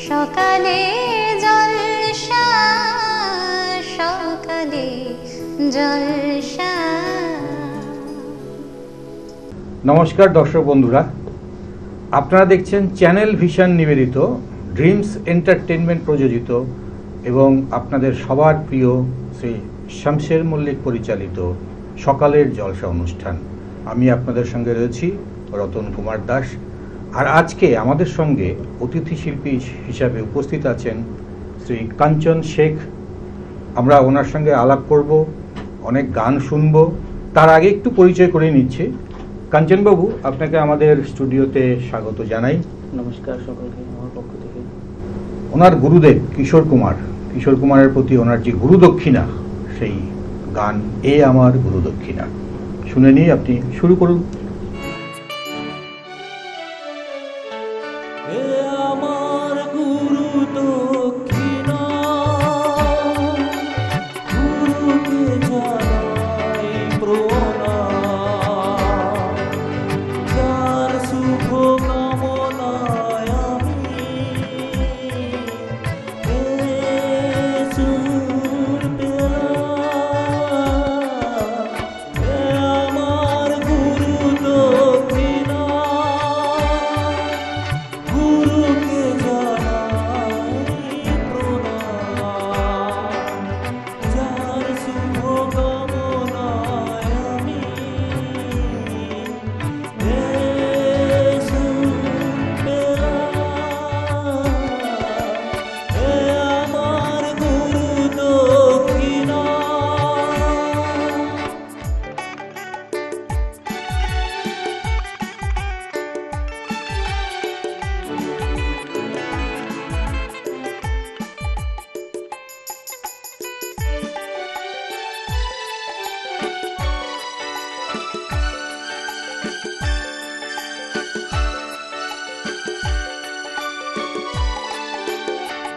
সকালে জলসা সকালে জলসা। নমস্কার দর্শক বন্ধুরা, আপনারা দেখছেন চ্যানেল ভিশন নিবেদিত ড্রিমস এন্টারটেনমেন্ট প্রযোজিত এবং আপনাদের সবার প্রিয় শ্রী শামশের মল্লিক পরিচালিত সকালের জলসা অনুষ্ঠান। আমি আপনাদের সঙ্গে রয়েছি রতন কুমার দাস। আর আজকে আমাদের সঙ্গে অতিথি শিল্পী হিসাবে উপস্থিত আছেন শ্রী কাঞ্চন শেখ। আমরা ওনার সঙ্গে আলাপ করব, অনেক গান শুনব। তার আগে একটু পরিচয় করে নিচ্ছি। কাঞ্চনবাবু, আপনাকে আমাদের স্টুডিওতে স্বাগত জানাই। নমস্কার সকলকে আমার পক্ষ থেকে। ওনার গুরুদেব কিশোর কুমারের প্রতি ওনার যে গুরুদক্ষিণা, সেই গান এ আমার গুরুদক্ষিণা শুনে নিয়ে আপনি শুরু করুন।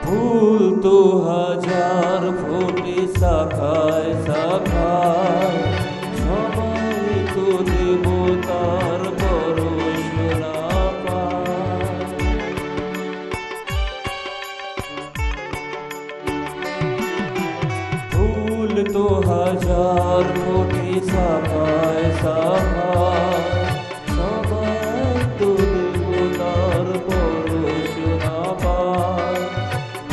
ফুল তো হাজার ফোটে শাখায় শাখায়, সবাই তো দেবতার পরশনা পায়। ফুল তো হাজার ফোটে শাখায় শাখায়, সবাই তো দেবতার পরশনা পায়।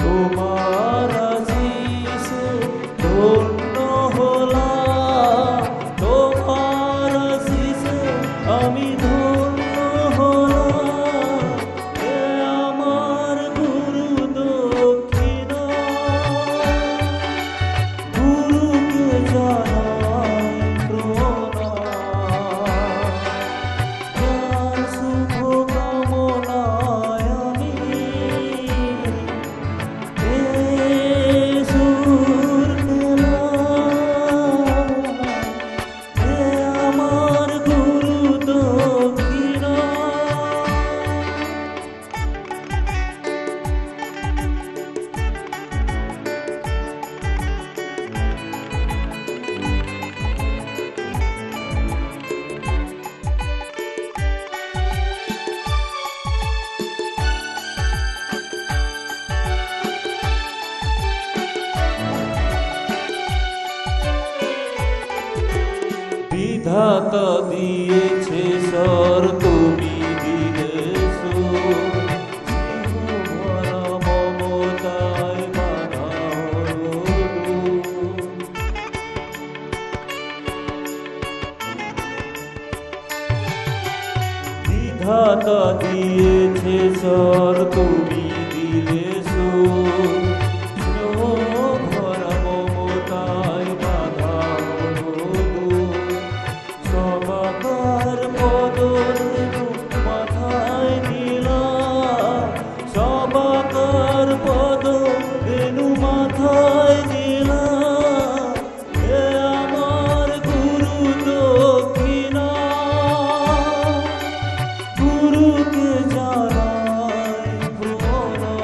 তোমার আশিসে ধন্য হলাম, তোমার আশিসে আমি ধন্য হলাম। এ আমার গুরু দক্ষিণা, গুরুকে জানাই প্রণাম। যার শুভ কামনায় আমি বিধাতা দিয়েছে স্বর, তুমি দিলে সুর। স্নেহভরা মমতায় বাঁধা হলো। বিধাতা দিয়েছে স্বর, তুমি দিলে সুর। স্নেহভরা মমতায় বাঁধা হলো। সবাকার পদরেণু মাথায় নিলাম, সবাকার পদরেণু মাথায় নিলাম। এ আমার গুরু দক্ষিণা, গুরুকে জানাই প্রণাম।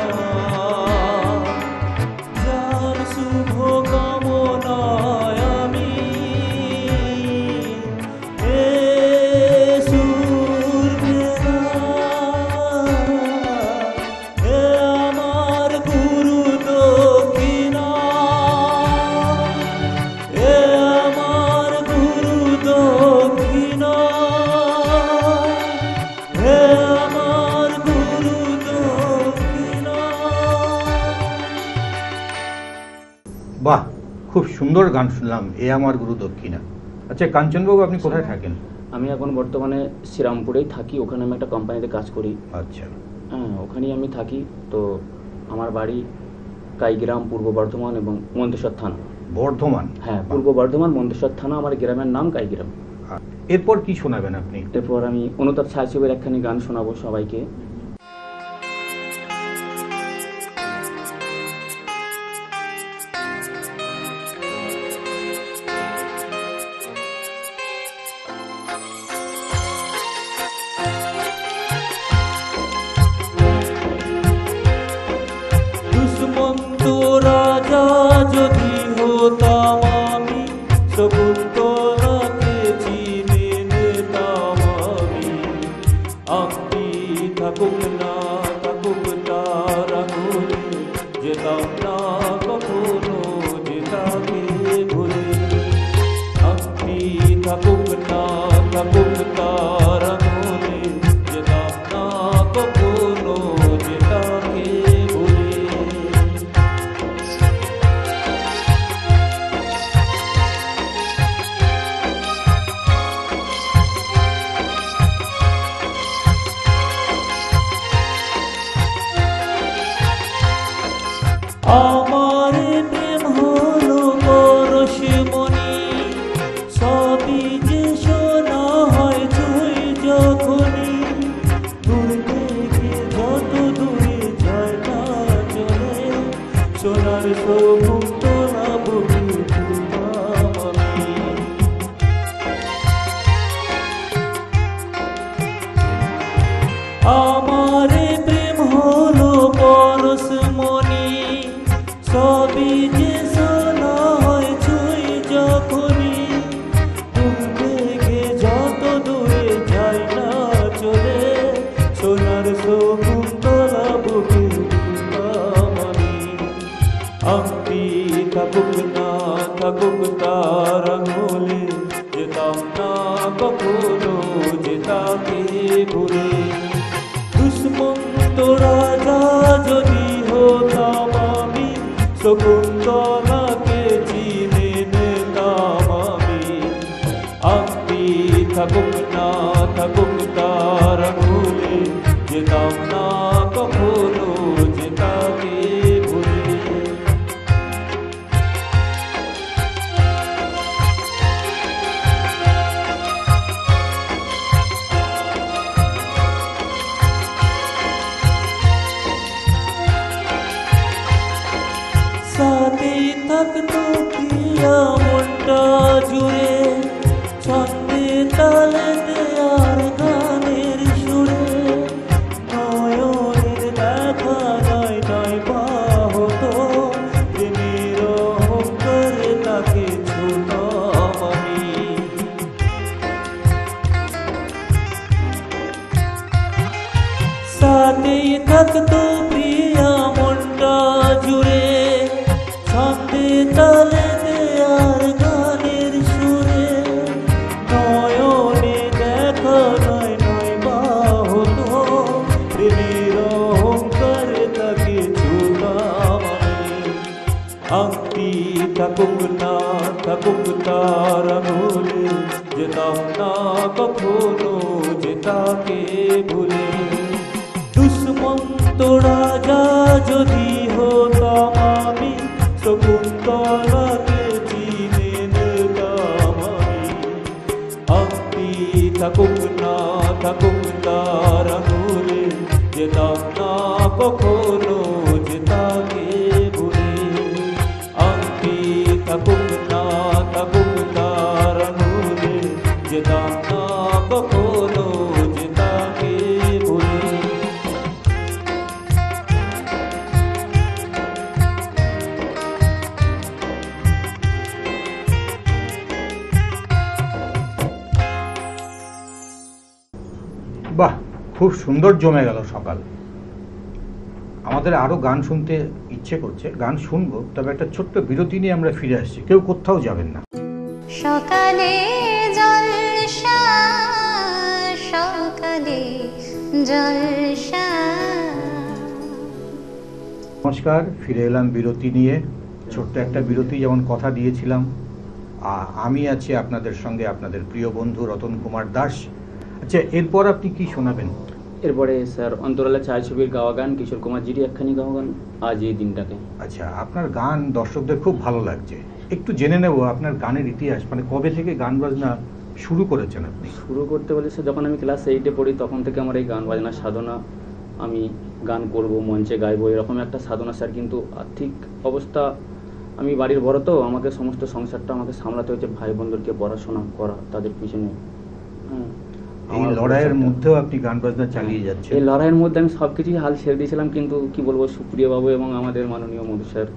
বাহ, খুব সুন্দর গান শুনলাম, এ আমার গুরু দক্ষিণা। আচ্ছা কাঞ্চনবাবু, আপনি কোথায় থাকেন? আমি এখন বর্তমানে শ্রীরামপুরেই থাকি, ওখানে আমি একটা কোম্পানিতে কাজ করি। আচ্ছা, হ্যাঁ, ওখানেই আমি থাকি। তো আমার বাড়ি কাইগ্রাম, পূর্ব বর্ধমান এবং মন্তেশ্বর থানা। বর্ধমান? হ্যাঁ, পূর্ব বর্ধমান, মন্তেশ্বর থানা, আমার গ্রামের নাম কাইগ্রাম। এরপর কি শোনাবেন আপনি? এরপর আমি অনুতাপ ছায়াছবির একখানি গান শোনাবো সবাইকে। দুষ্মন্ত রাজা যদি হতাম আমি, শকুন্তলাকে চিনে নিতাম আমি। আমি থাকুক না থাকুক তার আঙুলে, যেতাম না কখনো যেতাকে ভুলে। আমি থাকুক না থাকুক তার আঙুলে, যেতাম না কখনো যেতাকে ভুলে। আমার প্রেম হলো পরশমণি, সবই যে শোনা হয় তুই যখনই। দূর থেকে যত দূরে যায় না চলে, সোনার শকুন্তলা বুকে তুলতাম আমি। আমার প্রেম হলো পরশমণি, সবই যে শোনা হয় তুই যখনই। দূর থেকে যত দূরে যায় না চলে, সোনার শকুন্তলা বুকে তুলতাম আমি। আমি থাকুক না থাকুক তার আঙুলে, যেতাম না কখনো যেতাকে ভুলে। দুষ্মন্ত রাজা যদি হতাম আমি, শকুন্তলাকে চিনে নিতাম আমি। আমি থাকুক না থাকুক তার আঙুলে, যেতাম না কখনো যেতাকে ভুলে। সাথে থাকতো প্রিয়া মনটা জুড়ে, ছন্দে তালেতে আর গানের সুরে। নয়নের দেখা নয় নয় বা হতো, প্রেমের অহংকারে তাকে ছুতাম আমি। সাথেই থাকতো প্রিয়া মনটা জুড়ে, ছন্দে তালেতে আর গানের সুরে। নয়নে দেখা নয় নয় বা হতো, প্রেমের অহংকারে তাকে ছুতাম আমি। আমি থাকুক না থাকুক তার আঙুলে, যেতাম না কখনো যেতাকে ভুলে। দুষ্মন্ত রাজা যদি হতাম আমি, শকুন্তলাকে চিনে নিতাম আমি। আমি থাকুক না থাকুক তার আঙুলে, যেতাম না কখনো যেতাকে ভুলে। আমি থাকুক না থাকুক তার আঙুলে, যেতাম না কখনো যেতাকে ভুলে। বাহ, খুব সুন্দর জমে গেল সকাল। আমাদের আরো গান শুনতে ইচ্ছে করছে, গান শুনবো, তবে একটা ছোট্ট বিরতি নিয়ে আমরা ফিরে আসছি। কেউ কোথাও যাবেন না। সকালে জলসা, সকালে জলসা। নমস্কার, ফিরে এলাম বিরতি নিয়ে। ছোট্ট একটা বিরতি যেমন কথা দিয়েছিলাম, আমি আছি আপনাদের সঙ্গে, আপনাদের প্রিয় বন্ধু রতন কুমার দাস। আচ্ছা, এরপর আপনি কি শোনাবেন? এরপরে স্যার অন্তরালে ছায়াছবির গাওয়া গান, কিশোর কুমার জিরি একখানি গাওয়া গান, আজ এই দিনটাকে। আচ্ছা, আপনার গান দর্শকদের খুব ভালো লাগছে। একটু জেনে নেব আপনার গানের ইতিহাস, মানে কবে থেকে গান বাজনা শুরু করেছেন আপনি? শুরু করতে বলে স্যার যখন আমি ক্লাস 8-এ পড়ি তখন থেকে আমার এই গান বাজনার সাধনা, আমি গান করব, মঞ্চে গাইবো, এরকম একটা সাধনা স্যার। কিন্তু আর্থিক অবস্থা, আমি বাড়ির বড় তো, আমাকে সমস্ত সংসারটা আমাকে সামলাতে হয়েছে, ভাই বোনদেরকে পড়াশোনা করা, তাদের পিছনে। এই লড়াইয়ের মধ্যেও আপনি গান বাজনা চালিয়ে যাচ্ছেন। এই লড়াইয়ের মধ্যে আমি সব কিছুই হাল ছেড়ে দিয়েছিলাম, কিন্তু কি বলবো, সুপ্রিয়া বাবু এবং আমাদের মাননীয় মধু স্যার,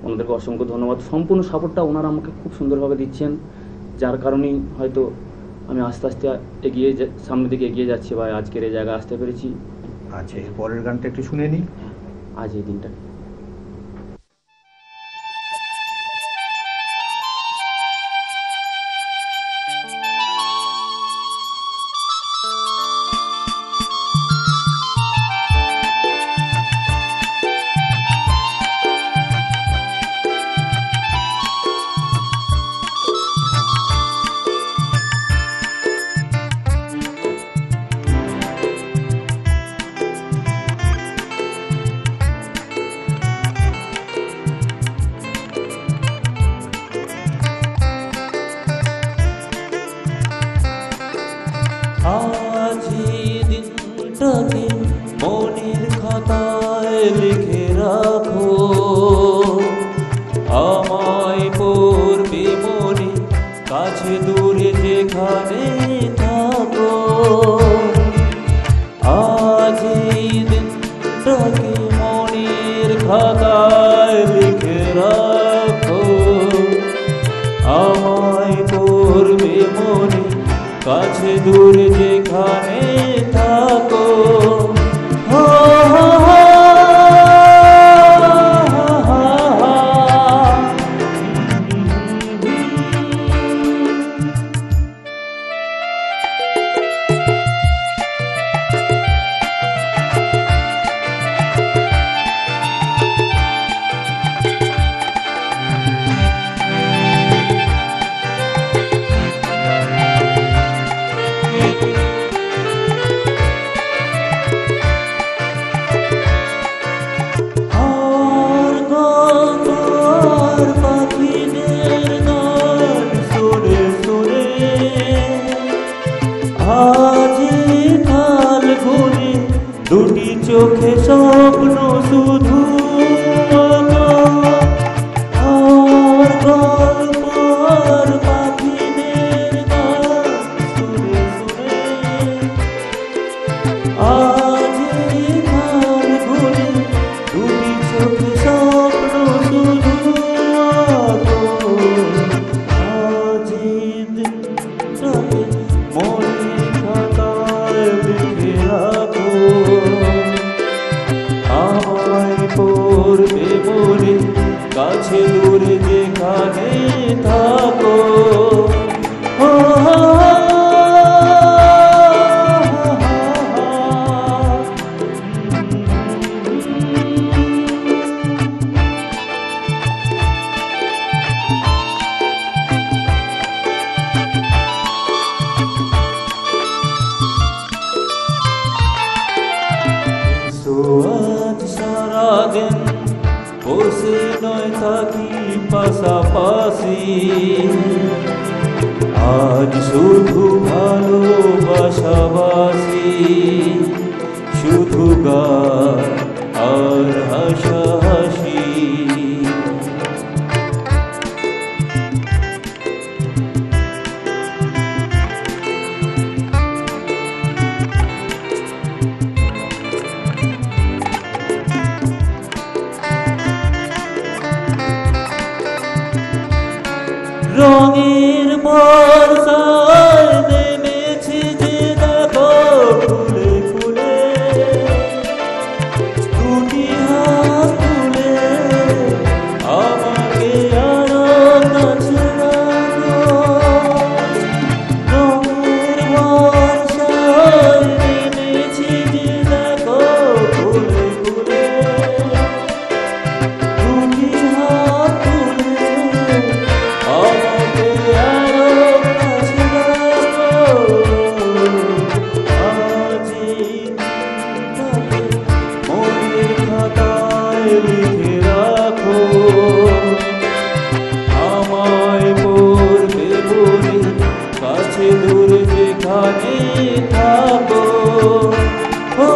ওনাদেরকে অসংখ্য ধন্যবাদ। সম্পূর্ণ সাপোর্টটা ওনারা আমাকে খুব সুন্দরভাবে দিচ্ছেন, যার কারণেই হয়তো আমি আস্তে আস্তে সামনের দিকে এগিয়ে যাচ্ছি বা আজকের এই জায়গায় আসতে পেরেছি। আচ্ছা, এর পরের গানটা একটু শুনে নিই। আজ এই দিনটা। আজ এই দিনটাকে মনের খাতায় লিখে রাখো, আমায় পড়বে মনে, কাছে দূরে যেখানে থাকো। আজ এই দিনটাকে মনের খাতায় লিখে রাখো, আমায় পড়বে মনে, কাছে দূরে যেখানে থাকো। দুটি চোখে স্বপ্ন শুধু আর গল্প আর পাখিদের গান শুনে শুনে, আজ কাল ঘুরে দুটি চোখে স্বপ্ন শুধু আজ দিনটাকে মনের খাতায় লিখে রাখো, আমায় পড়বে মনে, কাছে দূরে যেখানে থাকো। আজ সারাদিন বসে নয় থাকি পাশাপাশি, আজ শুধু ভালোবাসাবাসি, শুধু গান আর হাসাহাসি। রঙের বর্ষায় নেমেছে যে দেখো ফুলে ফুলে, দুটি হাত তুলে আমাকে আরো কাছে রাখো। রঙের বর্ষায় নেমেছে যে দেখো ফুলে ফুলে, দুটি হাত তুলে লিখে রাখো, আমায় পড়বে বলে কাছে দূরে যেখানে থাকো। ও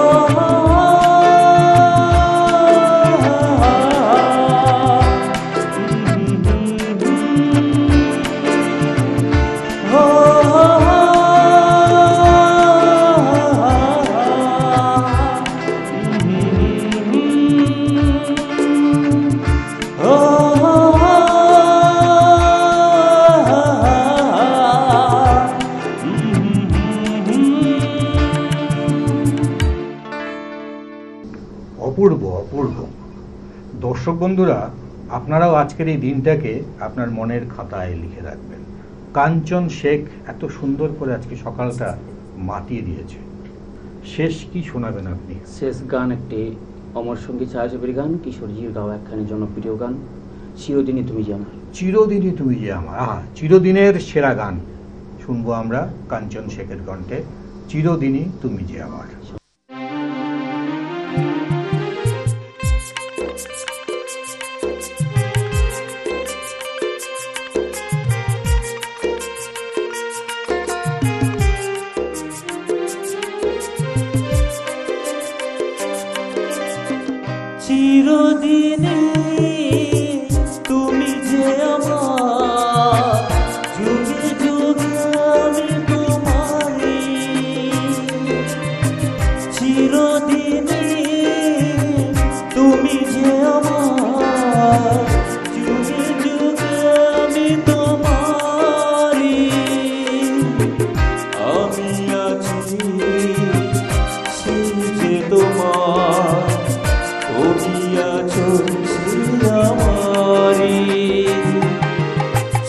অপূর্ব অপূর্ব। দর্শক বন্ধুরা, আপনারাও আজকের এই দিনটাকে আপনার মনের খাতায় লিখে রাখবেন। কাঞ্চন শেখ এত সুন্দর করে আজকে সকালটা মাতিয়ে দিয়েছে। শেষ কি শোনাবেন আপনি? শেষ গান একটি অমর সঙ্গীত ছায়াছবির গান, কিশোরজির গাওয়া একখানি জনপ্রিয় গান, চিরদিনই তুমি যে আমার। চিরদিনই তুমি যে আমার। চিরদিনের সেরা গান শুনবো আমরা কাঞ্চন শেখের কণ্ঠে, চিরদিনই তুমি যে আমার। চিরদিনে তুমি যে আমার, যুগে যুগে আমি তোমারই। চিরদিনে তুমি যে আমার, যুগে যুগে আমি তোমারই। আমি আছি সেই যে তোমার, তুমি আছো সেই আমারই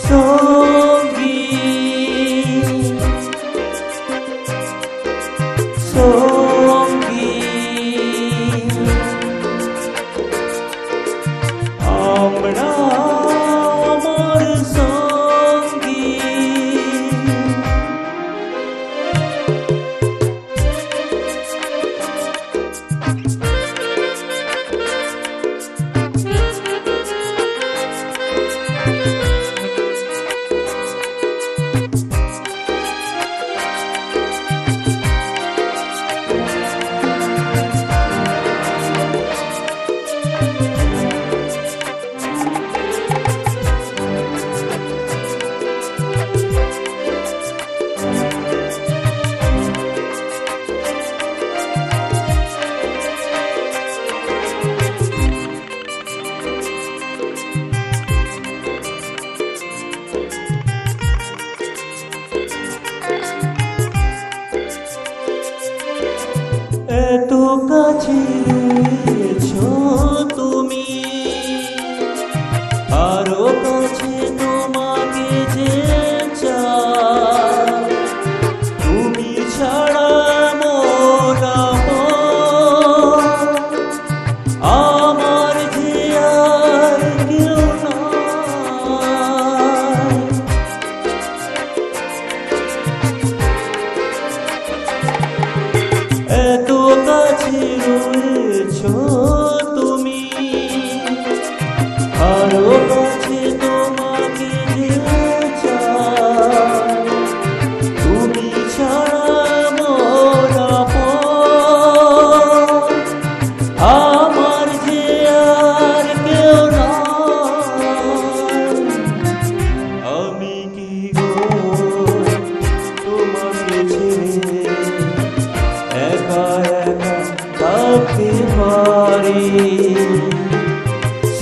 সঙ্গী সঙ্গী। আমরা আমার সঙ্গী। এত কাছে রয়েছো তুমি, আরো কাছে তোমাকে যে চাই। তুমি ছাড়া মন আমার যে আর কেউ নাই। এত কাছে রয়েছো তুমি, আরো কাছে তোমাকে যে চাই। তুমি ছাড়া মন আমার যে আর কেউ নাই। আমি কি গো তোমাকে ছেড়ে একা একা থাকতে পারি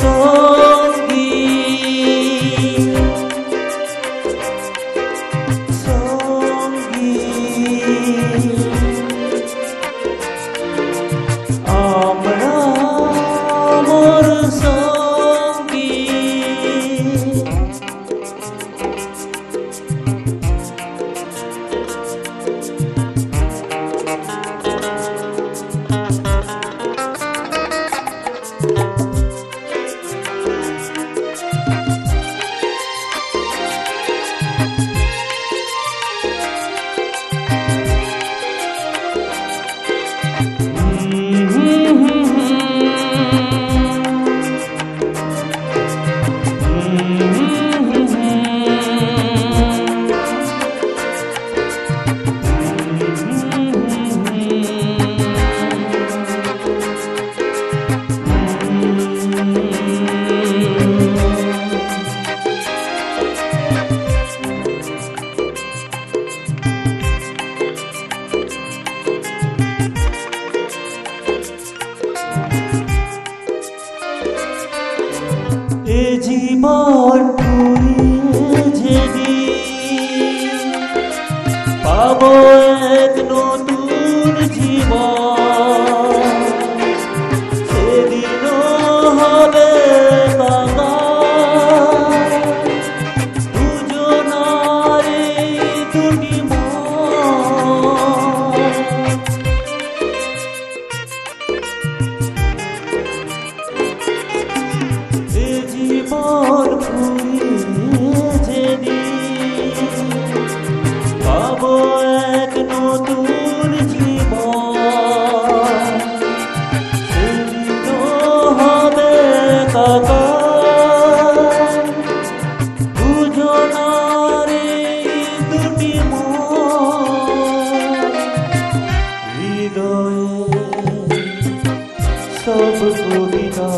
সঙ্গী সঙ্গী। আমরা আমার সঙ্গী। এ জীবন ফুরিয়ে যেদিন পাবো এক নতুন জীবন, সেদিনও হবে বাবা দুজনার এই দুটি মন। এ জীবন ফুরিয়ে যেদিন পাবো এক নতুন জীবন, সেদিনও হবে কাকা দুজনার এই দুটি মন। হৃদয়ে সব কবিতা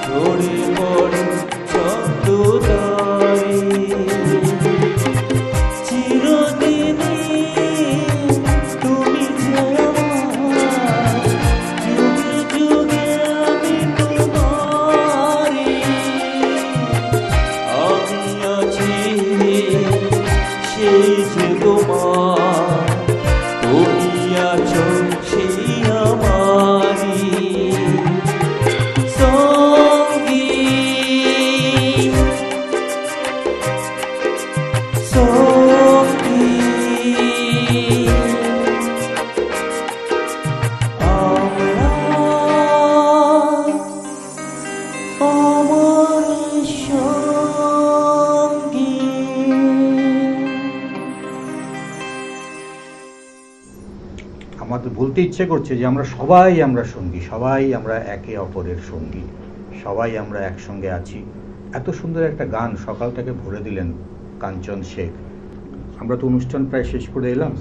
ঝরে পড়ে ছন্দদারি, চিরদিনই তুমি যে আমার, যুগে যুগে আমি তোমারি। আমি আছি সেই যে তোমার, তুমি আছো সেই আমারি। সঙ্গী সঙ্গী আমরা অমর সঙ্গী। আমাদের বলতে ইচ্ছে করছে যে আমরা সবাই সঙ্গী, সবাই আমরা একে অপরের সঙ্গী, সবাই আমরা একসঙ্গে আছি। এত সুন্দর একটা গান সকালটাকে ভরে দিলেন কাঞ্চন শেখ। আমরা তো অনুষ্ঠান প্রায় শেষ করে এলাম।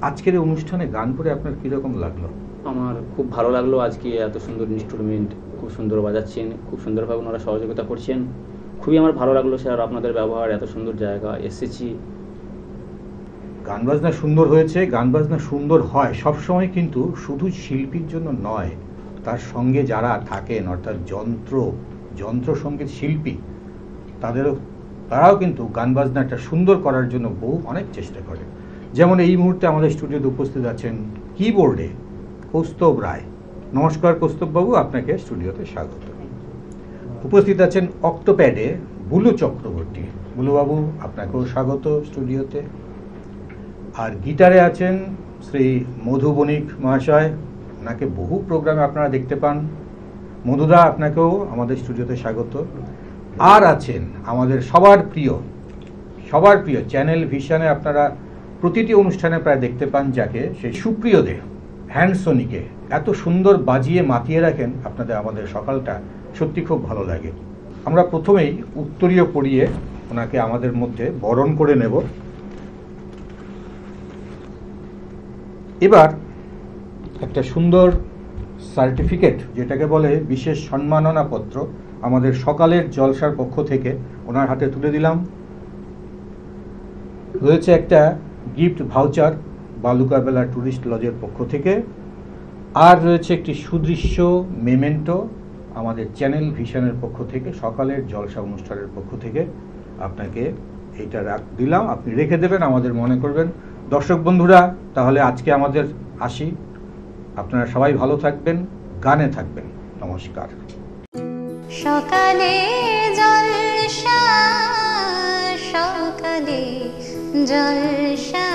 আজকের এই অনুষ্ঠানে গান করে আপনার কীরকম লাগলো? আমার খুব ভালো লাগলো। আজকে এত সুন্দর ইনস্ট্রুমেন্ট খুব সুন্দর বাজাচ্ছেন, খুব সুন্দরভাবে ওনারা সহযোগিতা করছেন, খুবই আমার ভালো লাগলো স্যার। আপনাদের ব্যবহার, এত সুন্দর জায়গা এসেছি। গান বাজনা সুন্দর হয়েছে, গান বাজনা সুন্দর হয় সবসময়, কিন্তু শুধু শিল্পীর জন্য নয়, তার সঙ্গে যারা থাকেন অর্থাৎ যন্ত্র সঙ্গীত শিল্পী তারাও কিন্তু গান বাজনাটা সুন্দর করার জন্য অনেক চেষ্টা করে। যেমন এই মুহূর্তে আমাদের স্টুডিওতে উপস্থিত আছেন কিবোর্ডে কৌস্তব রায়। নমস্কার কৌস্তববাবু, আপনাকে স্টুডিওতে স্বাগত। উপস্থিত আছেন অক্টোপ্যাডে বুলু চক্রবর্তী। বুলুবাবু, আপনাকেও স্বাগত স্টুডিওতে। আর গিটারে আছেন শ্রী মধু বণিক মহাশয়, ওনাকে বহু প্রোগ্রামে আপনারা দেখতে পান। মধুদা, আপনাকেও আমাদের স্টুডিওতে স্বাগত। আর আছেন আমাদের সবার প্রিয় চ্যানেল ভিশনে আপনারা প্রতিটি অনুষ্ঠানে প্রায় দেখতে পান যাকে, সেই সুপ্রিয় দে হ্যান্ডসোনিকে এত সুন্দর বাজিয়ে মাতিয়ে রাখেন আপনাদের আমাদের সকালটা সত্যি খুব ভালো লাগে। আমরা প্রথমেই উত্তরীয় পড়িয়ে ওনাকে আমাদের মধ্যে বরণ করে নেব। এবার একটা সুন্দর সার্টিফিকেট, যেটাকে বলে বিশেষ সম্মাননা পত্র, আমাদের সকালের জলসার পক্ষ থেকে ওনার হাতে তুলে দিলাম। রয়েছে একটা গিফট ভাউচার বালুকাবেলা ট্যুরিস্ট লজের পক্ষ থেকে, আর রয়েছে একটি সুদৃশ্য মেমেন্টো আমাদের চ্যানেল ভিশনের পক্ষ থেকে, সকালের জলসা অনুষ্ঠানের পক্ষ থেকে। আপনাকে এইটা দিলাম, আপনি রেখে দেবেন, আমাদের মনে করবেন। দর্শক বন্ধুরা, তাহলে আজকে আমাদের আসি। আপনারা সবাই ভালো থাকবেন, গানে থাকবেন। নমস্কার। সকালে জলসা, সকালে জলসা।